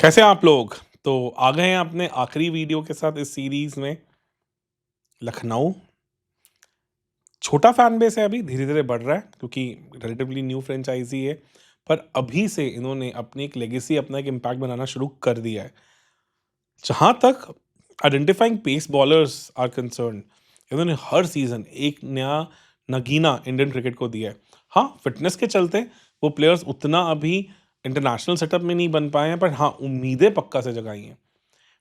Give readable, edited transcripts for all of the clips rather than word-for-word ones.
कैसे हैं आप लोग? तो आ गए हैं अपने आखिरी वीडियो के साथ इस सीरीज़ में। लखनऊ छोटा फैन बेस है, अभी धीरे-धीरे बढ़ रहा है क्योंकि रिलेटिवली न्यू फ्रेंचाइज़ी है। पर अभी से इन्होंने अपनी एक लेगेसी, अपना एक इम्पैक्ट बनाना शुरू कर दिया है। जहाँ तक identifying pace bowlers are concerned, इन्होंने हर सीज़न एक नया नगीना इंडियन क्रिकेट को दिया है। हाँ, फिटनेस के चलते वो प्लेयर्स उतना अभी इंटरनेशनल सेटअप में नहीं बन पाए हैं, पर हाँ, उम्मीदें पक्का से जगाई हैं।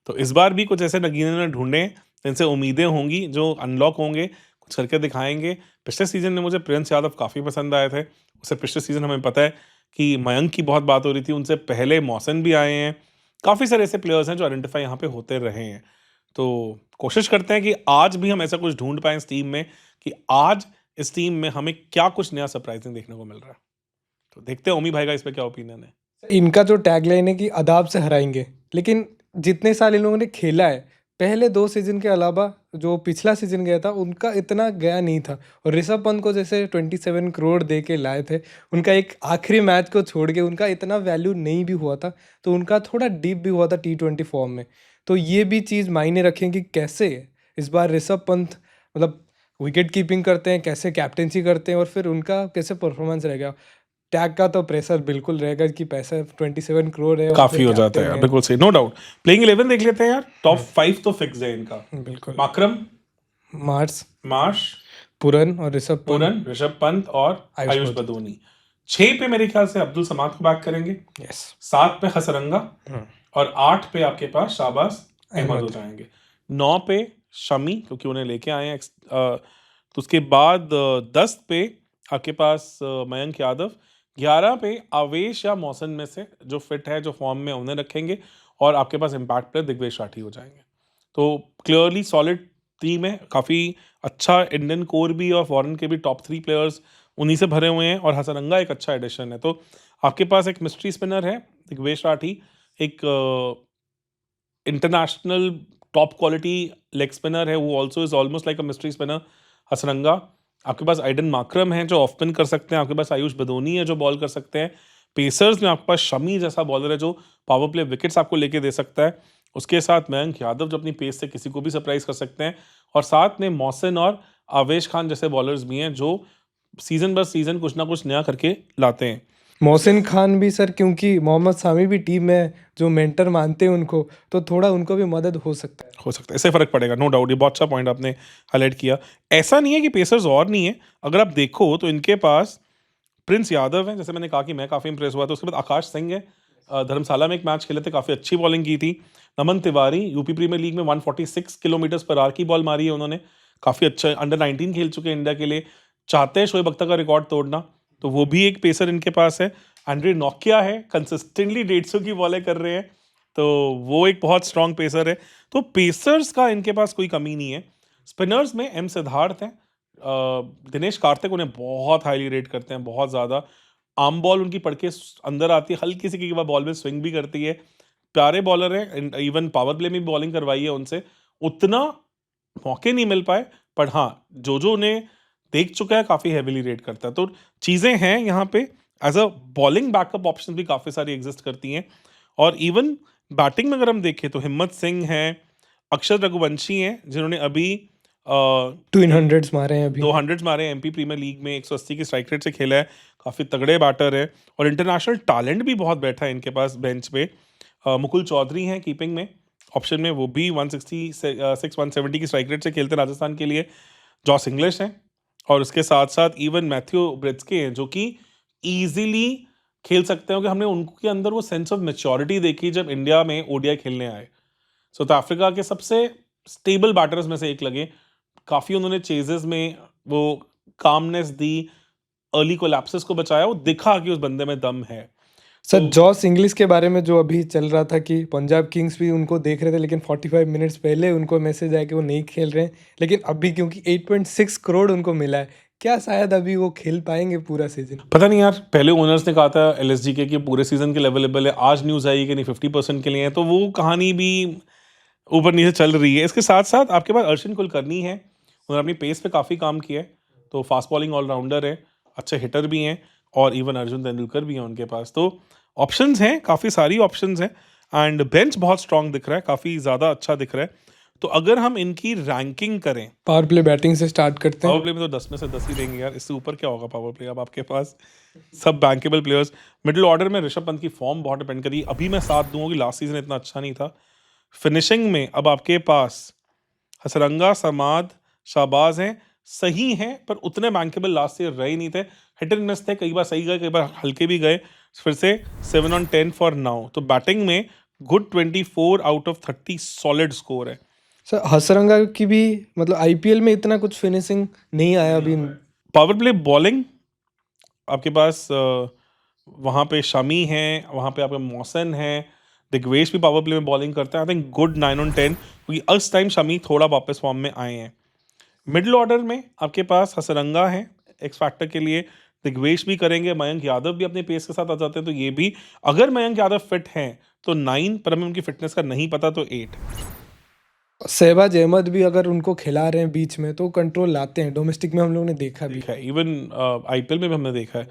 तो इस बार भी कुछ ऐसे नगीने ने ढूँढे, जिनसे उम्मीदें होंगी, जो अनलॉक होंगे, कुछ करके दिखाएँगे। पिछले सीज़न में मुझे प्रिंस यादव काफ़ी पसंद आए थे। उससे पिछले सीज़न हमें पता है कि मयंक की बहुत बात हो रही थी, उनसे पहले मौसम भी आए हैं। काफ़ी सारे ऐसे प्लेयर्स हैं जो आइडेंटिफ़ाई यहाँ पे होते रहे हैं। तो कोशिश करते हैं कि आज भी हम ऐसा कुछ ढूँढ पाएँ इस टीम में कि आज इस टीम में हमें क्या कुछ नया सरप्राइज़िंग देखने को मिल रहा है। तो देखते हैं ओमी भाई का इस पे क्या ओपिनियन है। इनका जो टैगलाइन है कि अदाब से हराएंगे, लेकिन जितने साल इन लोगों ने खेला है, पहले 2 सीज़न के अलावा जो पिछला सीज़न गया था, उनका इतना गया नहीं था। और ऋषभ पंत को जैसे 27 करोड़ दे के लाए थे, उनका एक आखिरी मैच को छोड़ के उनका इतना वैल्यू नहीं भी हुआ था, तो उनका थोड़ा डिप भी हुआ था टी20 फॉर्म में। तो ये भी चीज़ मायने रखेंगी कैसे इस बार ऋषभ पंत मतलब विकेट कीपिंग करते हैं, कैसे कैप्टेंसी करते हैं और फिर उनका कैसे परफॉर्मेंस रहेगा। टैग का तो प्रेशर बिल्कुल रहेगा कि पैसा 27 करोड़ है और फिर काफ़ी हो जाता है कैप्टन यार, है। बिल्कुल सही, नो डाउट। प्लेइंग 11 देख लेते हैं यार, टॉप 5 तो फिक्स है इनका। बिल्कुल। माकरम, मार्स, मार्श, पुरन और ऋषभ पंत, पूरन, ऋषभ पंत और आयुष आयुष बदल। बदोनी। 6 पे मेरे ख्याल से अब्दुल समाद को बैक करेंगे, यस। 7 पे हसरंगा और 8 पे आपके पास शाहबाज अहमद हो अहमद। जाएंगे। 9 पे शमी, क्योंकि उन्हें लेके आए हैं तो उसके बाद 10 पे आपके पास मयंक यादव, 11 पे आवेश या मौसम में से जो फिट है, जो फॉर्म में, उन्हें रखेंगे और आपके पास इम्पैक्ट प्लेयर दिग्वेश राठी हो जाएंगे। तो क्लियरली सॉलिड टीम है, काफ़ी अच्छा इंडियन कोर भी और फॉरेन के भी टॉप 3 प्लेयर्स उन्हीं से भरे हुए हैं और हसरंगा एक अच्छा एडिशन है। तो आपके पास एक मिस्ट्री स्पिनर है दिग्वेश राठी, एक international top quality leg spinner है, वो also is almost like a mystery spinner Hasaranga. आपके पास आइडन माकरम है जो ऑफ स्पिन कर सकते हैं, आपके पास आयुष बदोनी है जो बॉल कर सकते हैं। पेसर्स में आपके पास शमी जैसा बॉलर है जो पावर प्ले विकेट्स आपको लेके दे सकता है। उसके साथ मयंक यादव जो अपनी पेस से किसी को भी सरप्राइज कर सकते हैं, और साथ में मौसिन और आवेश खान जैसे बॉलर्स भी हैं जो सीजन बस सीजन कुछ ना कुछ नया करके लाते हैं। मोहसिन खान भी सर, क्योंकि मोहम्मद सामी भी टीम में जो मेंटर मानते हैं उनको, तो थोड़ा उनको भी मदद हो सकता है। हो सकता है, इससे फ़र्क पड़ेगा, नो डाउट। ये बहुत अच्छा पॉइंट आपने हाईलाइट किया। ऐसा नहीं है कि पेसर्स और नहीं है, अगर आप देखो तो इनके पास प्रिंस यादव है, जैसे मैंने कहा कि मैं काफ़ी इंप्रेस हुआ था। उसके बाद आकाश सिंह है, धर्मशाला में एक मैच खेले थे, काफ़ी अच्छी बॉलिंग की थी। नमन तिवारी यूपी प्रीमियर लीग में 146 किलोमीटर पर आवर की बॉल मारी है उन्होंने, काफ़ी अच्छा अंडर 19 खेल चुके हैं इंडिया के लिए, चाहते हैं शोएब अख्तर का रिकॉर्ड तोड़ना, तो वो भी एक पेसर इनके पास है। एंड्रे नोकिया है, कंसिस्टेंटली 150 की बॉलें कर रहे हैं, तो वो एक बहुत स्ट्रांग पेसर है। तो पेसर्स का इनके पास कोई कमी नहीं है। स्पिनर्स में एम सिद्धार्थ हैं, दिनेश कार्तिक उन्हें बहुत हाईली रेट करते हैं, बहुत ज़्यादा। आर्म बॉल उनकी पड़ के अंदर आती है, हल्की सी की बॉल में स्विंग भी करती है। प्यारे बॉलर हैं, इवन पावर प्ले में भी बॉलिंग करवाई है उनसे। उतना मौके नहीं मिल पाए, पर हाँ, जो उन्हें देख चुका है काफ़ी हैवीली रेट करता है। तो चीज़ें हैं यहाँ पे, as a bowling backup option भी काफ़ी सारी एग्जिस्ट करती हैं। और इवन बैटिंग में अगर हम देखें तो हिम्मत सिंह हैं, अक्षर रघुवंशी हैं जिन्होंने अभी 200 मारे हैं अभी। 200 मारे एमपी प्रीमियर लीग में, 180 की स्ट्राइक रेट से खेला है, काफ़ी तगड़े बैटर है और इंटरनेशनल टैलेंट भी बहुत बैठा है इनके पास बेंच पे। मुकुल चौधरी हैं कीपिंग में, ऑप्शन में, वो भी 160 से 170 की स्ट्राइक रेट से खेलते हैं राजस्थान के लिए। जॉस इंग्लिश हैं और उसके साथ साथ इवन मैथ्यू ब्रिट्सके हैं जो कि ईजिली खेल सकते हैं, क्योंकि हमने उनके अंदर वो सेंस ऑफ मेच्योरिटी देखी जब इंडिया में ओडीआई खेलने आए। साउथ अफ्रीका के सबसे स्टेबल बैटर्स में से एक लगे, काफ़ी उन्होंने चेजेस में वो कामनेस दी, अर्ली कोलैप्सेस को बचाया, वो दिखा कि उस बंदे में दम है। सर, तो जॉस इंग्लिश के बारे में जो अभी चल रहा था कि पंजाब किंग्स भी उनको देख रहे थे, लेकिन 45 मिनट्स पहले उनको मैसेज आया कि वो नहीं खेल रहे हैं, लेकिन अभी क्योंकि 8.6 करोड़ उनको मिला है, क्या शायद अभी वो खेल पाएंगे पूरा सीजन? पता नहीं यार, पहले ओनर्स ने कहा था एलएसजी के कि पूरे सीजन के लिए अवेलेबल है, आज न्यूज़ आई कि नहीं 50% के लिए है, तो वो कहानी भी ऊपर नीचे चल रही है। इसके साथ साथ आपके पास अर्शिन कुलकर्णी है, उन्होंने अपनी पेस पे काफ़ी काम किया है, तो फास्ट बॉलिंग ऑलराउंडर है, अच्छे हिटर भी हैं और इवन अर्जुन तेंदुलकर भी हैं उनके पास। तो ऑप्शंस हैं, काफ़ी सारी ऑप्शंस हैं। एंड बेंच बहुत स्ट्रांग दिख रहा है, काफ़ी ज़्यादा अच्छा दिख रहा है। तो अगर हम इनकी रैंकिंग करें, पावर प्ले बैटिंग से स्टार्ट करते पावर हैं। प्ले में तो 10 में से 10 ही देंगे यार, इससे ऊपर क्या होगा पावर प्ले? अब आपके पास सब बैंकेबल प्लेयर्स। मिडिल ऑर्डर में ऋषभ पंत की फॉर्म बहुत डिपेंड करी, अभी मैं साथ दूंगा कि लास्ट सीजन इतना अच्छा नहीं था। फिनिशिंग में अब आपके पास हसरंगा, समाद, शाहबाज हैं, सही हैं पर उतने बैंकेबल लास्ट ईयर रहे नहीं थे, हिट एंड मिस थे, कई बार सही गए, कई बार हल्के भी गए। फिर से 7 on 10 फॉर नाउ। तो बैटिंग में good 24 out of 30 solid score है। सर हसरंगा की भी मतलब आईपीएल में इतना कुछ फिनिशिंग नहीं आया अभी। पावर प्ले बॉलिंग आपके पास वहाँ पे शमी हैं, वहाँ पे आपके मौसन हैं, दिग्वेश भी पावर प्ले में बॉलिंग करता है। आई थिंक गुड 9 on 10, क्योंकि उस टाइम शमी थोड़ा वापस फॉर्म में आए हैं। मिडिल ऑर्डर में आपके पास हसरंगा है एक्स फैक्टर के लिए, दिग्वेश भी करेंगे, मयंक यादव भी अपने पेस के साथ आ जाते हैं, तो ये भी अगर मयंक यादव फिट हैं तो 9, पर हमें उनकी फिटनेस का नहीं पता तो 8। शहबाज अहमद भी अगर उनको खिला रहे हैं बीच में तो कंट्रोल लाते हैं, डोमेस्टिक में हम लोगों ने देखा भी। देखा है, इवन आईपीएल में भी हमने देखा है,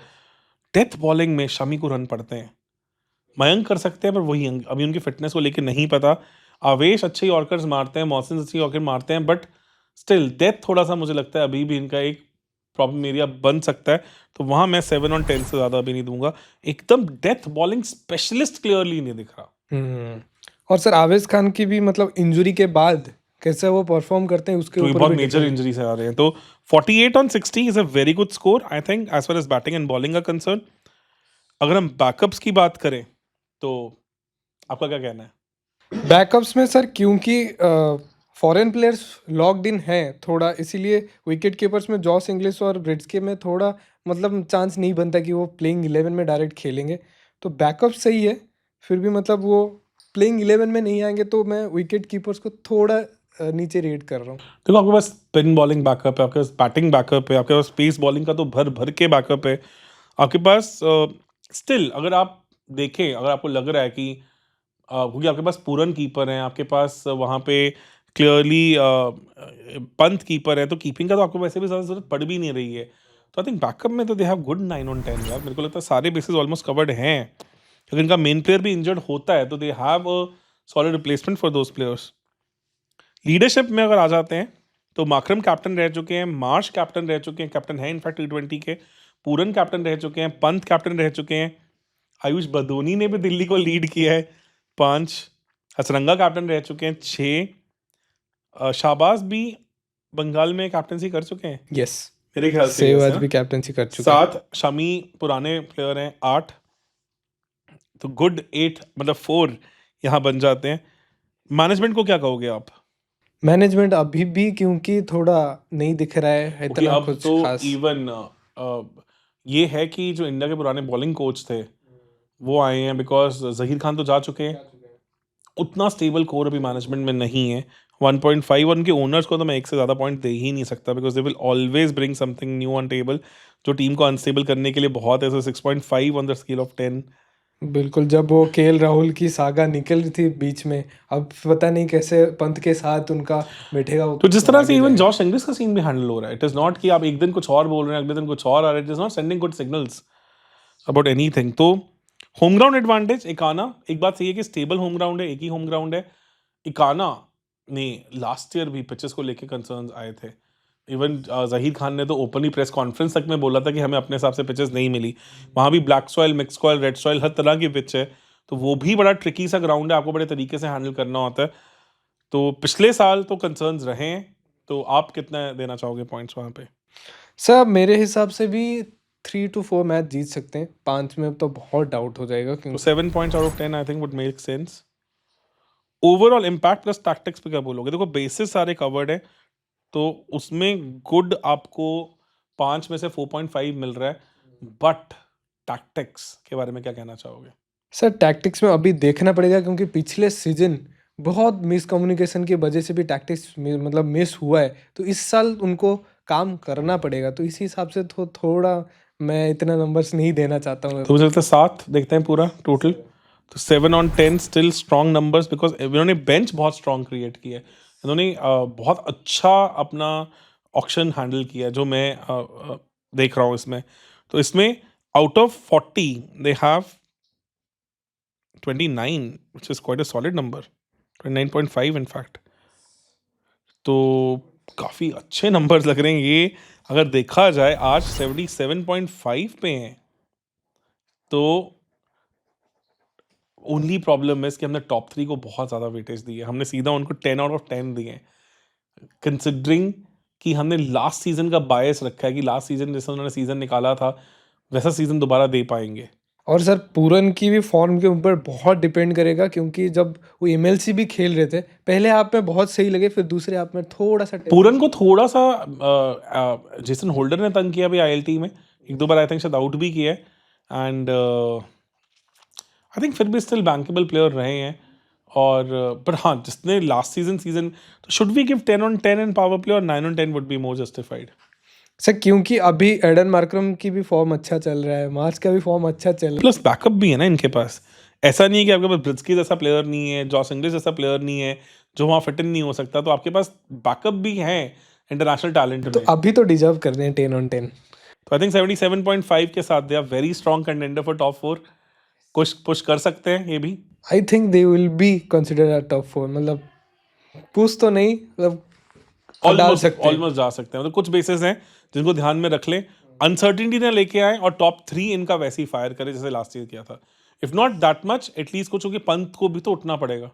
डेथ बॉलिंग में शमी को रन पड़ते हैं। मयंक कर सकते हैं पर वही अभी उनकी फिटनेस को लेकर नहीं पता। आवेश अच्छे यॉर्कर्स मारते हैं, मौसम अच्छे यॉर्कर मारते हैं, बट स्टिल डेथ थोड़ा सा मुझे लगता है अभी भी इनका एक प्रॉब्लम एरिया बन सकता है। तो वहां मैं 7 on 10 से ज़्यादा अभी नहीं दूंगा। एकदम डेथ बॉलिंग स्पेशलिस्ट क्लियरली नहीं दिख रहा। और सर आवेश खान की भी मतलब इंजरी के बाद कैसे वो परफॉर्म करते हैं उसके तो ये ऊपर बहुत भी मेजर depend इंजरी से आ रहे हैं। तो 48 on 60 is a very good score I think as far as batting and bowling का कंसर्न। अगर हम बैकअप्स की बात करें तो आपका क्या कहना है? है। बैकअप्स में सर क्योंकि फॉरेन प्लेयर्स लॉक्ड इन हैं थोड़ा, इसीलिए विकेट कीपर्स में जॉस इंग्लिश और ब्रिड्सके में थोड़ा मतलब चांस नहीं बनता कि वो प्लेइंग 11 में डायरेक्ट खेलेंगे। तो बैकअप सही है, फिर भी मतलब वो प्लेइंग 11 में नहीं आएंगे तो मैं विकेट कीपर्स को थोड़ा नीचे रेट कर रहा हूँ। देखो आपके पास स्पिन बॉलिंग बैकअप है, आपके पास बैटिंग बैकअप है, आपके पास पेस बॉलिंग का तो भर भर के बैकअप है आपके पास। स्टिल अगर आप देखें, अगर आपको लग रहा है कि क्योंकि आपके पास पूरन कीपर हैं, आपके पास वहाँ पे क्लियरली पंत कीपर है, तो कीपिंग का तो आपको वैसे भी ज़्यादा जरूरत पड़ भी नहीं रही है। तो आई थिंक बैकअप में तो दे हैव गुड 9 on 10 यार, मेरे को लगता है सारे बेसिस ऑलमोस्ट कवर्ड हैं। अगर इनका मेन प्लेयर भी इंजर्ड होता है तो दे have a solid replacement for those players. Leadership में अगर आ जाते हैं तो माकरम कैप्टन रह चुके हैं, मार्श कैप्टन रह चुके हैं, कैप्टन है इनफैक्ट T20 के, पूरन कैप्टन रह चुके हैं, पंत कैप्टन रह चुके हैं, आयुष बदोनी ने भी दिल्ली को लीड किया है 5, हसरंगा कैप्टन रह चुके हैं 6, शाहबाज भी बंगाल में कैप्टनसी कर चुके हैं यस, मेरे ख्याल से, yes, सहवाज है भी ना? कैप्टनसी कर चुके हैं। 7 शमी पुराने प्लेयर हैं 8, तो गुड 8 मतलब 4 यहाँ बन जाते हैं। मैनेजमेंट को क्या कहोगे आप? मैनेजमेंट अभी भी क्योंकि थोड़ा नहीं दिख रहा है ओके, इतना अब कुछ तो खास। इवन ये है कि जो इंडिया के पुराने बॉलिंग कोच थे वो आए हैं, बिकॉज जहीर खान तो जा चुके हैं। उतना स्टेबल कोर अभी मैनेजमेंट में नहीं है। 1.5 उनके ओनर्स को तो मैं एक से ज़्यादा पॉइंट दे ही नहीं सकता, because they will always bring something new on table जो टीम को अनस्टेबल करने के लिए बहुत है। 6.5 ऑन द स्केल ऑफ 10। बिल्कुल, जब वो केएल राहुल की सागा निकल रही थी बीच में, अब पता नहीं कैसे पंत के साथ उनका बैठेगा वो तो जिस तरह से आगे इवन जाएगा। जॉश इंग्लिश का सीन भी हैंडल हो रहा है, इट इज़ नॉट कि आप एक दिन कुछ और बोल रहे हैं, अगले दिन कुछ और आ रहा है, it is not sending good signals about anything. तो होम ग्राउंड एडवांटेज इकाना, एक बात सही है कि स्टेबल होम ग्राउंड है, एक ही होम ग्राउंड है। इकाना ने लास्ट ईयर भी पिचेस को लेके कंसर्न्स आए थे। इवन जहीर खान ने तो ओपनली प्रेस कॉन्फ्रेंस तक में बोला था कि हमें अपने हिसाब से पिचेस नहीं मिली। वहाँ भी black soil, mix soil, red soil, हर तरह की पिच है, तो वो भी बड़ा ट्रिकी सा ग्राउंड है, आपको बड़े तरीके से हैंडल करना होता है। तो पिछले साल तो कंसर्न्स रहे हैं, तो आप कितना देना चाहोगे पॉइंट्स वहाँ पे? सर मेरे हिसाब से भी 3 to 4 मैच जीत सकते हैं, 5 में तो बहुत डाउट हो जाएगा तो क्योंकि 7 points out of 10 I think would make sense. Overall impact plus tactics पे क्या बोलोगे? देखो बेसिस सारे कवर्ड है, तो उसमें गुड आपको 5 में से 4.5 मिल रहा है, बट टैक्टिक्स के बारे में क्या कहना चाहोगे? सर टैक्टिक्स में अभी देखना पड़ेगा क्योंकि पिछले सीजन बहुत मिसकम्युनिकेशन की वजह से भी टैक्टिक्स मतलब मिस हुआ है, तो इस साल उनको काम करना पड़ेगा, तो इसी हिसाब से थोड़ा मैं इतना नंबर्स नहीं देना चाहता हूँ। तो मुझे लगता है 7 देखते हैं पूरा टोटल। तो 7 on 10 still strong numbers, because इन्होंने बेंच बहुत स्ट्रॉन्ग क्रिएट किया है। इन्होंने बहुत अच्छा अपना ऑक्शन हैंडल किया है, जो मैं देख रहा हूँ इसमें। तो इसमें out of 40 they have 29, which is quite a solid number. 29.5 in fact. तो काफ़ी अच्छे नंबर्स लग रहे हैं ये। अगर देखा जाए आज 77.5 पे हैं, तो ओनली प्रॉब्लम है कि हमने टॉप 3 को बहुत ज़्यादा वेटेज दी है। हमने सीधा उनको 10 आउट ऑफ 10 दिए हैं, कंसिडरिंग कि हमने लास्ट सीजन का बायस रखा है कि लास्ट सीजन जैसा उन्होंने सीजन निकाला था वैसा सीजन दोबारा दे पाएंगे। और सर पूरन की भी फॉर्म के ऊपर बहुत डिपेंड करेगा, क्योंकि जब वो एमएलसी भी खेल रहे थे पहले हाफ में बहुत सही लगे, फिर दूसरे हाफ में थोड़ा सा पूरन को थोड़ा सा जेसन होल्डर ने तंग किया भी आईएलटी में, एक दो बार आई थिंक शायद आउट भी किया है। एंड आई थिंक फिर भी स्टिल बैंकेबल प्लेयर रहे हैं। और पर हाँ, जिसने लास्ट सीजन तो should we give 10 on 10 in power play और 9 on 10 would be more justified. Sir क्योंकि अभी एडन मार्करम की भी फॉर्म अच्छा चल रहा है, मार्च का भी फॉर्म अच्छा चल रहा है, प्लस बैकअप भी है ना इनके पास। ऐसा नहीं है कि आपके पास ब्रिट्सकी जैसा प्लेयर नहीं है, जॉस इंग्लिश जैसा प्लेयर नहीं है जो वहाँ फिट इन नहीं हो सकता, तो आपके पास बैकअप भी है इंटरनेशनल टैलेंट तो में। अभी तो डिजर्व कर रहे हैं 10 on 10। तो आई थिंक 77.5 के साथ they are very strong contender for top 4। Push कर सकते हैं ये भी। I think they will be consider top 4, मतलब पुश तो नहीं, मतलब डाल सकते हैं। ऑलमोस्ट जा सकते हैं। मतलब कुछ बेसिस हैं जिनको ध्यान में रख लें, अनसर्टिनिटी ना लेके आए और टॉप 3 इनका वैसे ही फायर करे जैसे लास्ट ईयर किया था। If not that much at least कुछ, क्योंकि पंत को भी तो उठना पड़ेगा।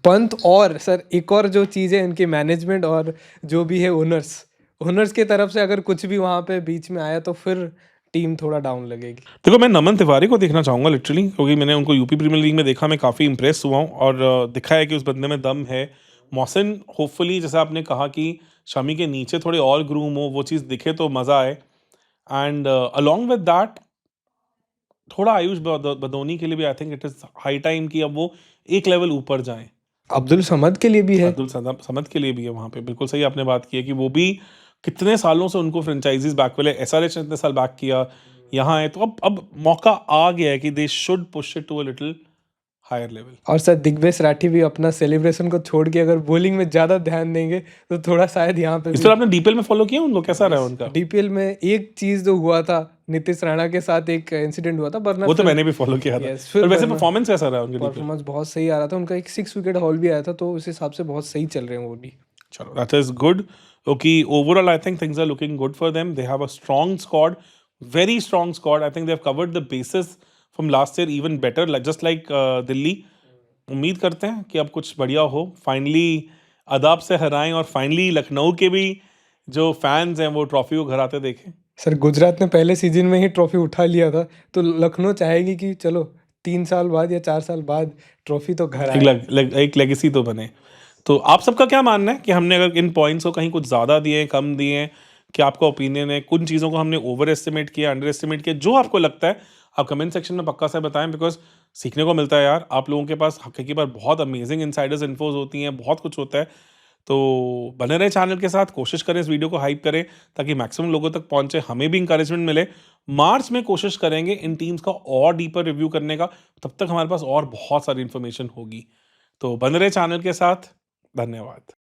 पंत और सर एक और जो चीज़ है इनकी मैनेजमेंट और जो भी है ओनर्स की तरफ से अगर कुछ भी वहाँ पे बीच में आया तो फिर टीम थोड़ा डाउन लगेगी। देखो, मैं नमन तिवारी को देखना चाहूँगा लिटरली, क्योंकि मैंने उनको यूपी प्रीमियर लीग में देखा, मैं काफ़ी इंप्रेस हुआ हूँ और दिखा है कि उस बंदे में दम है। मोहसिन होपफुली, जैसा आपने कहा कि शमी के नीचे थोड़े और ग्रूम हो, वो चीज़ दिखे तो मज़ा आए। एंड अलॉन्ग विद दैट थोड़ा आयुष बदौनी के लिए भी I think it is high time कि अब वो एक लेवल ऊपर जाएं। अब्दुल समद के लिए भी है, अब्दुल समद के लिए भी है वहाँ पे। बिल्कुल सही आपने बात की है कि वो भी कितने सालों से उनको फ्रेंचाइजीज बैक वाले एसआरएच इतने साल बैक किया, यहाँ है तो अब मौका आ गया है कि they should push it to a little higher level. और सर दिग्वेश राठी भी अपना सेलिब्रेशन को छोड़ के अगर बॉलिंग में ज़्यादा ध्यान देंगे तो थोड़ा शायद यहाँ पे इस पर आपने डीपीएल में फॉलो किया उनको, कैसा रहा उनका? डीपीएल में एक चीज़ जो हुआ था, नीतीश राणा के साथ एक इंसिडेंट हुआ था, वरना वो तो मैंने भी फॉलो किया था। Yes, फिर पर वैसे वरना- परफॉर्मेंस कैसा रहा उनका? परफॉर्मेंस बहुत सही आ रहा था उनका, एक 6 विकेट हॉल भी आया था, तो उस हिसाब से बहुत सही चल रहे हैं वो भी। चलो, that is good. Okay, overall I think things are looking good for them. They have a strong squad, very strong squad. I think they have covered the basis from last year even better, just like Delhi. उम्मीद करते हैं कि अब कुछ बढ़िया हो, finally अदाब से हराएं और फाइनली लखनऊ के भी जो फैंस हैं वो ट्रॉफी को घर आते देखें। सर गुजरात ने पहले सीजन में ही ट्रॉफी उठा लिया था, तो लखनऊ चाहेगी कि चलो 3 साल बाद या 4 साल बाद ट्रॉफी तो घर आए। एक लेगेसी तो बने। तो आप सबका क्या मानना है कि हमने अगर इन पॉइंट्स को कहीं कुछ ज़्यादा दिए, कम दिए, क्या आपका ओपिनियन है? कुछ चीज़ों को हमने ओवर एस्टिमेट किया, अंडर एस्टिमेट किया, जो आपको लगता है आप कमेंट सेक्शन में पक्का से बताएं, बिकॉज सीखने को मिलता है यार। आप लोगों के पास हकीकी पर बहुत अमेजिंग इनसाइडर्स इन्फोज होती हैं, बहुत कुछ होता है। तो बने रहे चैनल के साथ, कोशिश करें इस वीडियो को हाइप करें ताकि मैक्सिमम लोगों तक पहुंचे, हमें भी इंकरेजमेंट मिले। मार्च में कोशिश करेंगे इन टीम्स का और डीपर रिव्यू करने का, तब तक हमारे पास और बहुत सारी इन्फॉर्मेशन होगी। तो बने रहे चैनल के साथ। धन्यवाद।